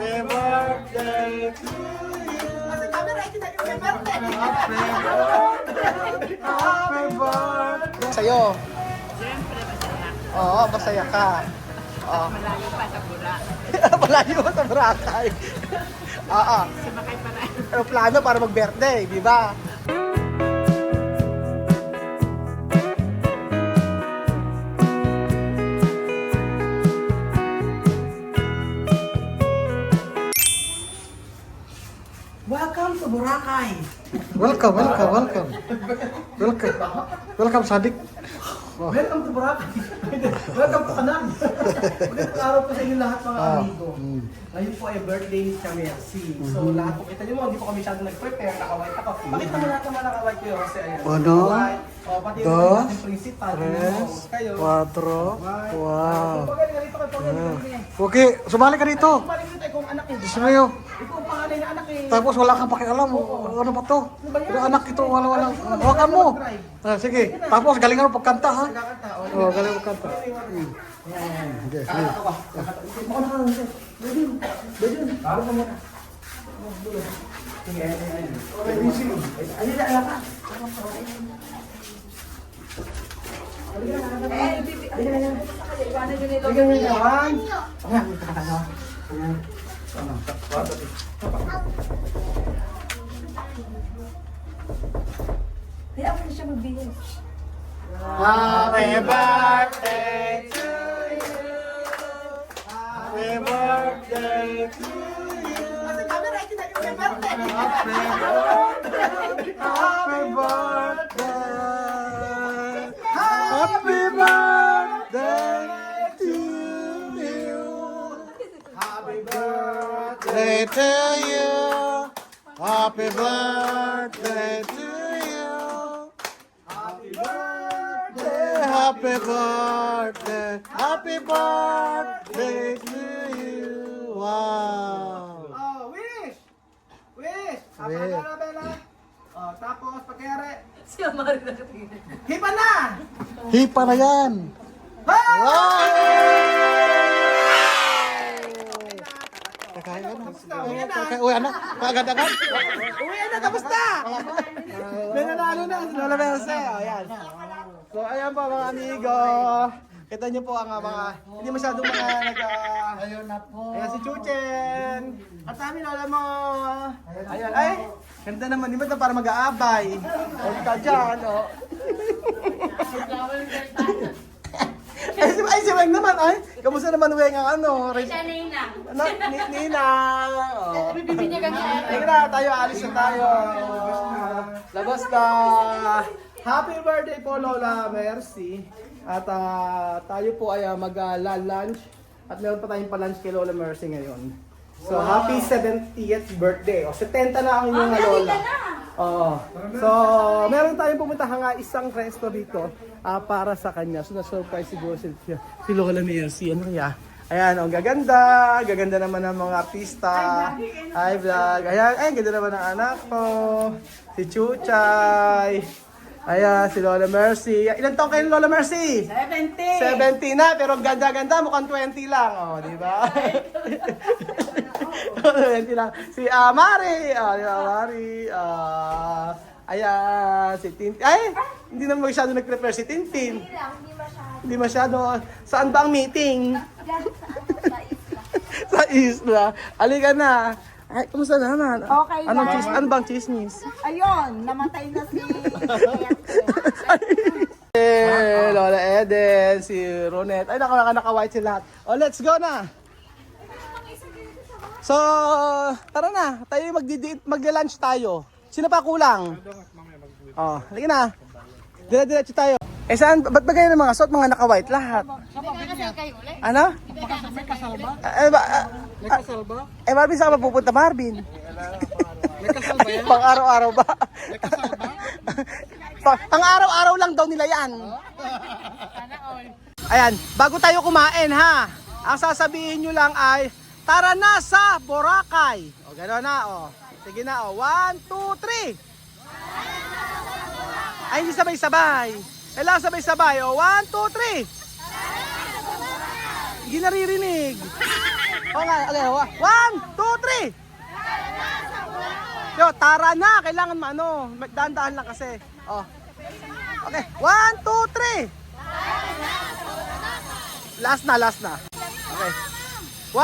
Happy birthday to you. Happy birthday. Sa'yo. Siyempre, masaya. Oo, masaya ka. Oo. Malayo pa sa Bura. Malayo ka sa Boracay. Oo. Sumakay pa na. Pero plano para mag-birthday, di ba? Welcome to Boracay. Welcome. Welcome, Sadik. Welcome to Boracay. Welcome to Kanan. Magandang araw po sa inyo lahat mga amigo. Ngayon po ay birthday ni Mercy. So lahat po kita nyo mo, hindi po kami masyadong nag-prepare, nakawait ako. Pakita mo lahat naman nakawait ko yun kasi ayan. Uno, pati yung dos, ating principal. Kayo. 4. Wow. Pagaling na rito kayo, pagaling. Okay, sumali ka dito. Balik nyo tayo kung anak eh. Gusto nyo. Ikaw ang pangalan ng anak eh. Tapos wala kang pakialam. Ano ba to? Pero anak ito, wala. Hawakan mo. Sige. Tapos galingan mo pagkanta, ha? Kakanta. Oh, galing mo pagkanta. Okay, sige. Ako. Mukha na kasi. Bedun. Ako ka muna. Sige, ayun na, ala ka. Sige, may naman. Ayan, may kakatawa. Ayan. Kaya ako na siya magbihis. Happy birthday to you. Happy birthday to you. Happy birthday. Happy birthday. Happy birthday to you. Happy birthday to you. Happy birthday to you. Happy birthday, happy birthday, happy birthday to you. Wow. Oh, wish! Wish! Apa Wish. na, Bella? Oh, tapos, pagkayari. Si Amari na katingin. Hipa na! Hipa na yan. Hey! Wow! Kakain ka na. Uy, anak. Kaagad-agad. Uwi na, tapos na! May nanalo na, si Lola Merce. Oh, yan. So, ayan po mga amigo. Kita niyo po ang mga, hindi masyadong mga Ayun na po. Ayan si Chuchen. At kami Lola mo. Ayan, ay. Ganda naman, di ba ito para mag-aabay? O, ka dyan, o. Ay, si Weng naman, ay. Kamusta naman Weng ang ano? Siya Nina. Ano? Ninang. Oh. Bibinyagan niya. Teka na, tayo, alis na tayo. Labas na. Happy birthday po Lola Mercy. At tayo po ay mag-lunch. At meron pa tayong pa-lunch kay Lola Mercy ngayon. So, happy 70th birthday. O, 70 na ang inyong Lola. Oo. So, meron tayong pumuntahan nga isang resto dito para sa kanya. So, na-surprise siguro si Lola Mercy. Ano kaya? Ayan, ang gaganda. Gaganda naman ng mga artista. Hi, vlog. Ayan, ay, ganda naman ng anak ko. Si Chuchay. Ayan, si Lola Mercy. Ilan taong kayo Lola Mercy? 70. 70 na, pero ganda-ganda. Mukhang 20 lang. O, di ba? 20 lang. Si Mari. Di ba, Mari? Ayan, si Tintin. Ay, hindi na masyado nag-prepare si Tintin. Hindi masyado. Saan ba ang meeting? Sa isla. Halika na. Ay, kumusta naman? Okay lang. Ano bang chismis? Ayun, namatay na si Lola Eden, si Ronet. Ay, naka-white sila lahat. Oh, let's go na. So, tara na. Tayo mag-lunch tayo. Sino pa kulang? Oh, halika na. Dire-diretso tayo. Eh saan, ba't ba kayo ng mga suot, mga naka-white lahat? Ano? May kasal ba? May kasal ba? Marvin, saan ka mapupunta, Marvin? May kasal ba yan? Pang araw-araw ba? May kasal ba? Pang araw-araw lang daw nila yan. Ayan, bago tayo kumain ha, ang sasabihin nyo lang ay, tara na sa Boracay. O, gano'n na, o. Sige na, o. 1, 2, 3. Ay, hindi sabay-sabay. Kailangan sabay-sabay. O, 1, 2, 3. Hindi naririnig. Okay, 1, 2, 3! Yo, tara na! Kailangan dahan-dahan lang kasi. Oh. Okay, 1, 2, 3! Last na. Okay. 1!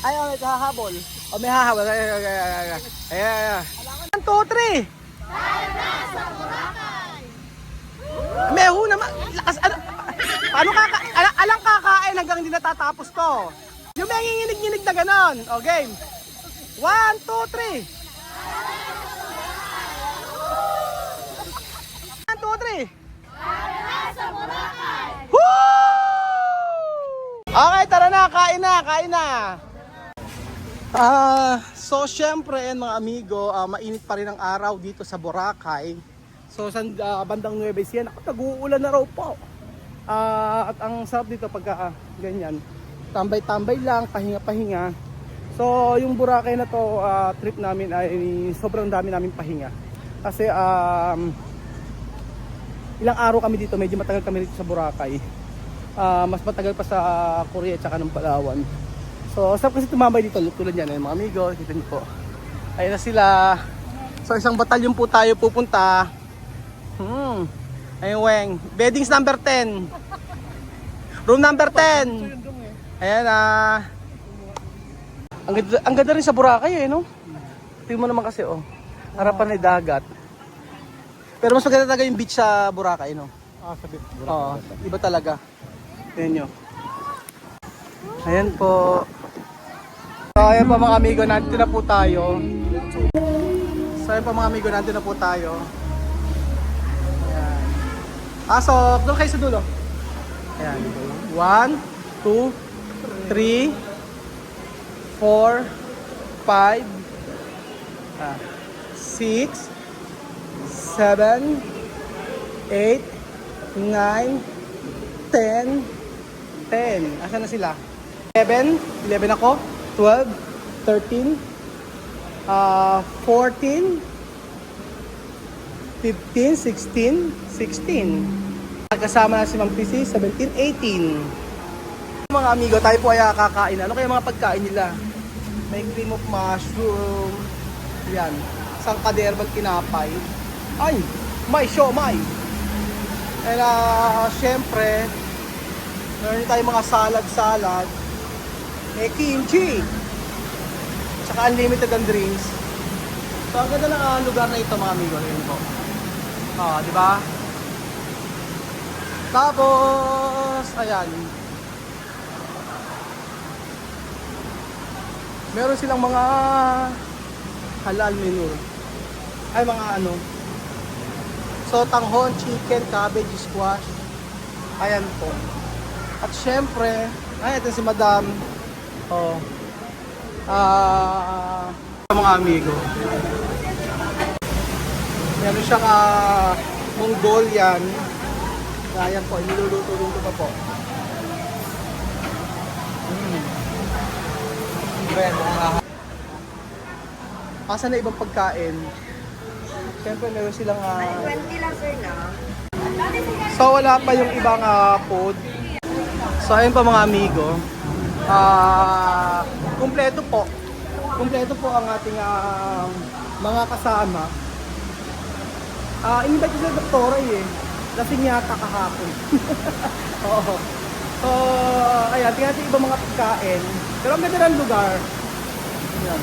Ay, may hahabol. May hahabol. Ayan. 1, 2, 3! May naman. Lakas, paano alang kakain hanggang hindi natatapos to? Yung may nginginig-nginig na ganon. O, game. 1, 2, 3. 1, 2, 3. Woo! Okay, tara na. Kain na. So syempre mga amigo, mainit pa rin ang araw dito sa Boracay. So sa bandang Nueva Ecija, nag-uulan na raw po. At ang sarap dito pagka ganyan, tambay-tambay lang, pahinga-pahinga. So yung Boracay na to, trip namin ay sobrang dami namin pahinga. Kasi ilang araw kami dito, medyo matagal kami dito sa Boracay. Mas matagal pa sa Korea at saka ng Palawan. So sarap kasi tumambay dito, tulad yan mga amigo, kita niyo po. Ayun na sila. So isang batalyon po tayo pupunta. Ayun weng, beddings number 10. Room number 10. Ayan ang ganda rin sa Boracay no? Tingnan mo naman kasi harapan ay dagat. Pero mas maganda talaga yung beach sa Boracay no? Sa beach. Oo, iba talaga. Ayan nyo. Ayan po. So ayan pa mga amigo, nandito na po tayo. Ayan. Pasok, doon kayo sa dulo. Ayan. 1, 2, 3, 4, 5, 6, 7, 8, 9, 10. Asan na sila? 11 ako. 12, 13, 14, 15, 16. Kasama na si Ma'am PC, 17, 18. Mga amigo, tayo po ay kakain. Ano kaya mga pagkain nila? May cream of mushroom. Yan. Isang kaderbang tinapay. Ay! May siomay! And syempre, meron tayong mga salad. May kimchi. Tsaka unlimited ang drinks. So ang ganda ng lugar na ito mga amigo. Ayan po. Di ba? Tapos, ayan. Meron silang mga halal menu. Ay mga So tanghon, chicken, cabbage, squash. Ayan po. At syempre, ito si Madam. Mga amigo. Meron siyang Mongolian. Ayan po, niluluto pa po. Asa na ibang pagkain? Siyempre meron silang 20 lang sir na. So wala pa yung ibang food. So ayun pa mga amigo. Kumpleto po ang ating mga kasama. Invite sila doktora lasing yata kahapon. Oo. So ayan, tingnan natin ibang mga pagkain. Pero ang ganda ng lugar. Ayan.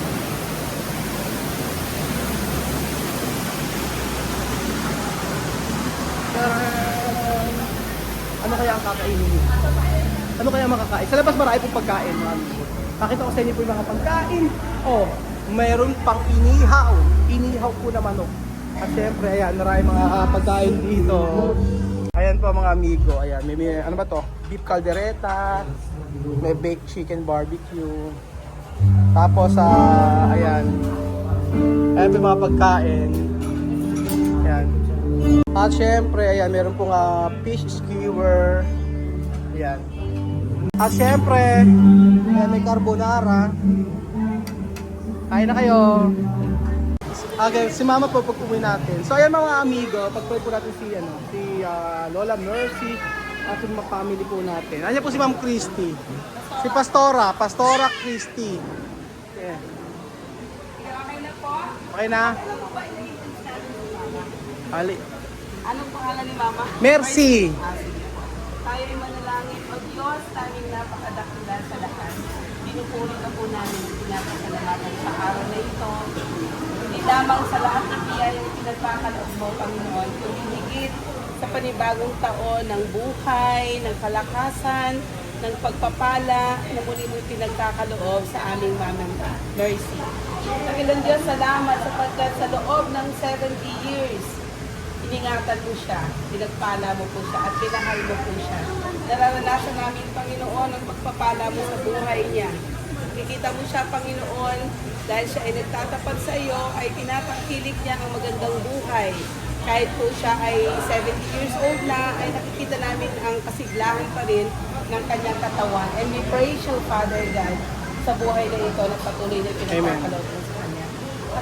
Ano kaya ang kakainin niyo? Ano kaya makakain? Sa labas marami pong pagkain. Pakita ko sa inyo po yung mga pagkain. Mayroon pang inihaw. Inihaw po na manok. At syempre, ayan, marami mga pagkain dito. Ayan po mga amigo. Ayan, may ano ba to? Beef caldereta. May baked chicken barbecue. Tapos, ayan. Ayan po yung mga pagkain. Ayan. At syempre, ayan, meron pong fish skewer. Ayan. At syempre, ayan, may carbonara. Kain na kayo. Okay, si Mama po pag uwi natin. So ayan mga amigo, pag-pray po natin si Lola Mercy ating mga family po natin. Ayan po si Ma'am Christy. Si Pastora Christy. Yeah. Okay na? Ali. Anong pangalan ni Mama? Mercy. Tayo ay manalangin. O Diyos, tanging napakadakilan sa lahat. Pinupuri na po namin ang pinapasalamatan sa araw na ito. Hindi lamang sa lahat ng biyayang pinagpakaloob mo, Panginoon, kundi higit sa panibagong taon ng buhay, ng kalakasan, ng pagpapala na muli mo pinagkakaloob sa aming Mama Mercy. Dakilang Diyos, salamat sapagkat sa loob ng 70 years, iningatan mo siya, pinagpala mo po siya, at pinahal mo po siya. Nararanasan namin, Panginoon, ang pagpapala mo sa buhay niya. Kikita mo siya, Panginoon, dahil siya ay nagtatapat sa iyo, ay tinatangkilik niya ang magandang buhay. Kahit po siya ay 70 years old na, ay nakikita namin ang kasiglahan pa rin ng kanyang katawan. And we praise you, Father God, sa buhay na ito na patuloy na pinagkakaloob mo sa kanya.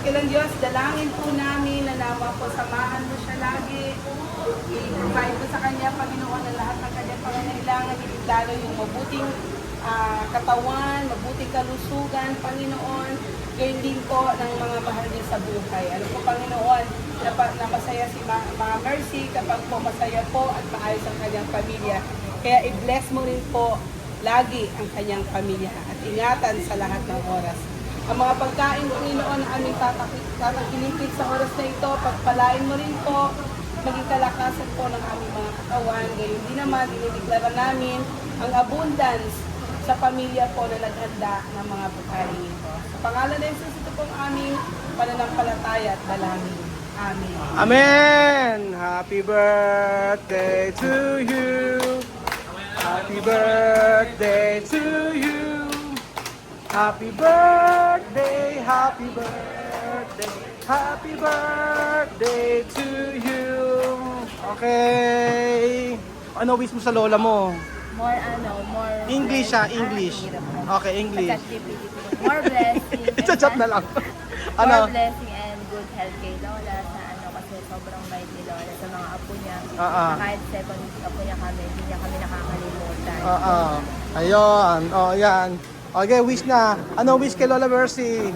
Akilang Diyos, dalangin po namin na nawa po, samahan mo siya lagi. I-provide mo sa kanya, Panginoon, ang lahat ng kanyang pangangailangan, lalo yung mabuting katawan, mabuting kalusugan, Panginoon. Gayon din po ng mga mahal din sa buhay. Ano po, Panginoon, na masaya si Mama Mercy kapag po masaya po at maayos ang kanyang pamilya. Kaya i-bless mo rin po lagi ang kanyang pamilya at ingatan sa lahat ng oras. Ang mga pagkain, Panginoon, na aming tatakilitin sa oras na ito, pagpalain mo rin po, maging kalakasan po ng aming mga katawan. Gayon din naman, dinideklara namin ang abundance sa pamilya po na naghanda ng mga pagkain ito. Sa pangalan ng Jesus, ito pong aming pananampalataya at dalangin. Amen. Amen! Happy birthday to you! Happy birthday to you! Happy birthday, happy birthday, happy birthday to you! Okay! Ano wish mo sa lola mo? More English English. Okay, English. More blessing. Chat na lang. More blessing and good health kay Lola sa kasi sobrang bait ni Lola sa mga apo niya. Na kahit second apo niya kami, hindi niya kami nakakalimutan. Ayun. Yan. Okay, wish na. Ano wish kay Lola Mercy?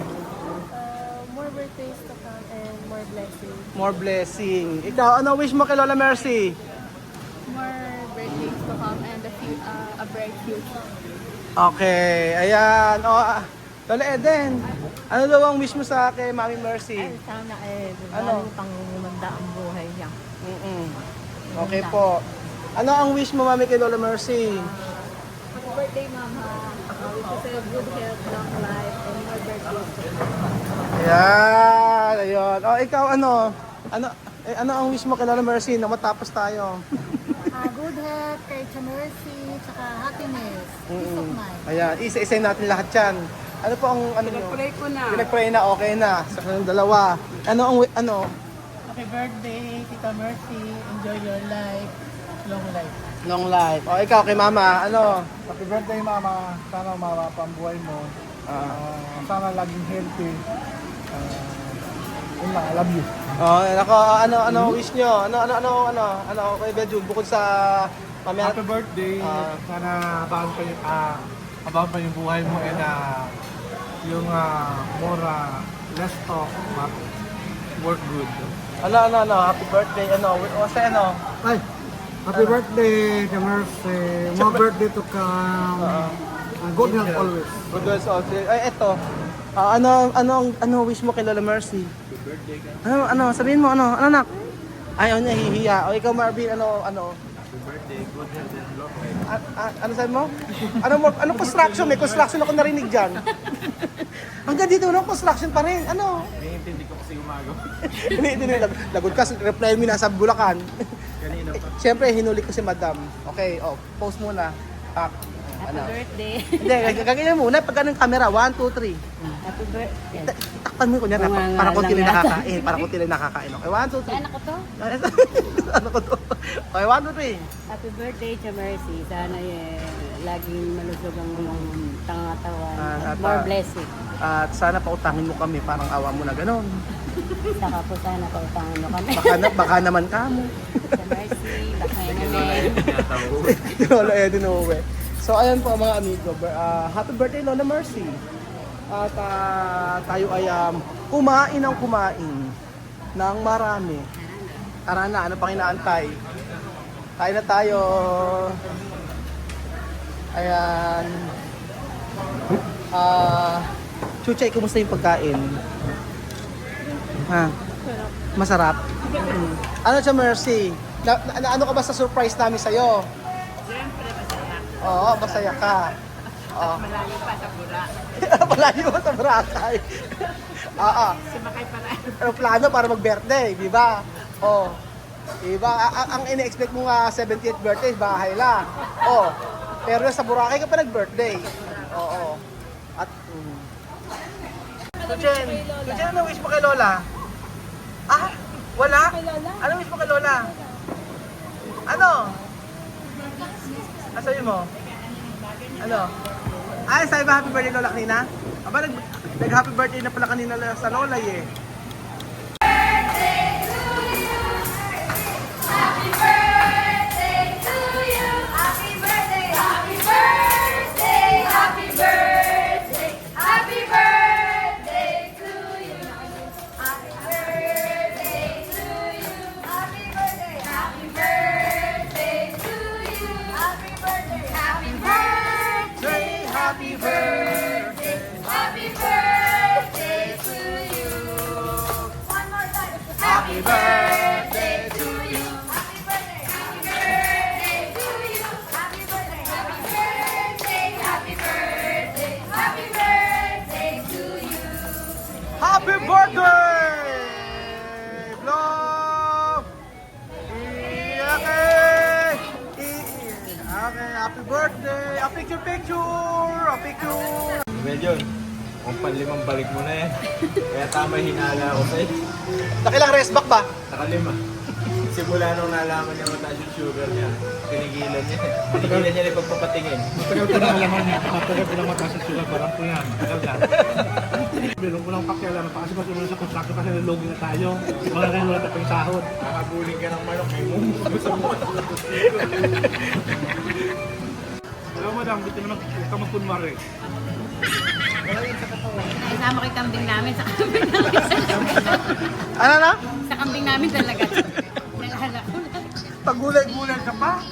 More birthdays to come and more blessing. More blessing. Ikaw, ano wish mo kay Lola Mercy? More birthdays to come and a bright future. Okay, ayan. Lola Eden, ano daw ang wish mo sa kay Mami Mercy? Sana Ano? pang umanda ang buhay niya. Okay po. Ano ang wish mo, Mami, kay Lola Mercy? Happy birthday, Mama. Wish you a good health, long life, and more birthdays to come. Ayan, ayun. Ikaw, ano ang wish mo kay Lola Mercy na matapos tayo? Good health, kay Mercy, tsaka happiness, peace of mind. Ayan, isa-isay natin lahat yan. Ano po ang ano nyo? Pinag-pray ko na. Pinag-pray na, okay na. Sa kanilang dalawa. Ano? Happy birthday, Tita Mercy. Enjoy your life. Long life. Long life. Ikaw kay Mama, ano? Happy birthday, Mama. Sana mawapa ang buhay mo. Sana laging healthy. Yun lang, I love you. Ano wish nyo? Ano, kay Bedju, bukod sa mamaya. Happy birthday. Sana habang pa yung buhay mo and yung more less talk but work good. Happy birthday, say ano? Ay, happy birthday, Mercy. More birthday to come. Good health always. Good girls also. Ay, eto. Ano wish mo kay Lola Mercy? Happy birthday ka. Sabihin mo, anak? Ayaw niya, hihiya. O ikaw, Marvin, ano? Happy birthday, good health and long life. Ano sabi mo? Ano construction? May construction ako narinig dyan. Hanggang dito, construction pa rin. Ano? Naiintindi ko kasi umaga. Hindi, lagod ka. Reply mo nasa Bulacan. Kanina pa. Siyempre, hinuli ko si Madam. Okay, post muna. Happy birthday. Hindi, gaganyan muna. Pag ganun camera, 1, 2, 3. Happy birthday. Takpan mo kunya para konti lang nakakain. Para konti lang nakakain. Okay, 1, 2, 3. Anak ko to. Ano ko to? Okay, 1, 2, 3. Happy birthday, Chamercy. Sana laging malusog ang iyong tangatawan. At, More blessing. At sana pautangin mo kami, parang awa mo na ganun. Saka po sana pautangan mo kami. Baka naman kamo. Chamercy, baka naman. Lolo Eddie Noe. So ayan po mga amigo, happy birthday Lola Mercy. At tayo ay kumain ng kumain ng marami. Tara na, ano pang inaantay? Kain na tayo. Ayan. Chuchay, kumusta yung pagkain? Ha? Masarap? Ano siya, Mercy? Ano ka ba sa surprise namin sa'yo? Siyempre, masaya. Oo, masaya ka. Oo. Malayo pa sa bura. Malayo mo sa Boracay. Oo. Sumakay pa rin. Aeroplano para mag-birthday, di ba? Oo. Di ba? Ang ini-expect mo nga 70th birthday, bahay lang. Oo. Pero sa Boracay ka pa nag-birthday. Oo. At, Tujen, ano wish mo kay Lola? Ah, wala? Ano wish mo kay Lola? Ano? Ano sabi mo? Ano? Ay, sabi ba happy birthday Lola kanina? Aba, nag-happy birthday na pala kanina sa Lola eh. Happy birthday! Happy birthday to you! One more time! Happy birthday to you! Happy birthday! Happy birthday to you! Happy birthday! Happy birthday! Happy birthday! Happy birthday to you! Happy birthday! Vlog! Okay, happy birthday! A picture! A picture! Medyo, kung panlimang balik mo na yan. Kaya tama hinala ako sa'yo. Nakilang rest back ba? Nakalima. Simula nung nalaman niya mataas yung sugar niya, pinigilan niya. Pinigilan niya na pagpapatingin. Matagal ko na alaman niya. Matagal ko na mataas ang sugar. Parang po yan. Matagal na. Meron ko lang pakialam. Kasi mas umuna sa construction kasi nalogi na tayo. Wala rin wala tapong sahod. Nakabulin ka ng manok, may mumbo sa muna. Alam mo madam, dito naman ka magpunwari. Isama ko yung kambing namin sa kambing namin. Ano na? Sa kambing namin talaga. Nalala ko na. Pagulay-gulay ka pa?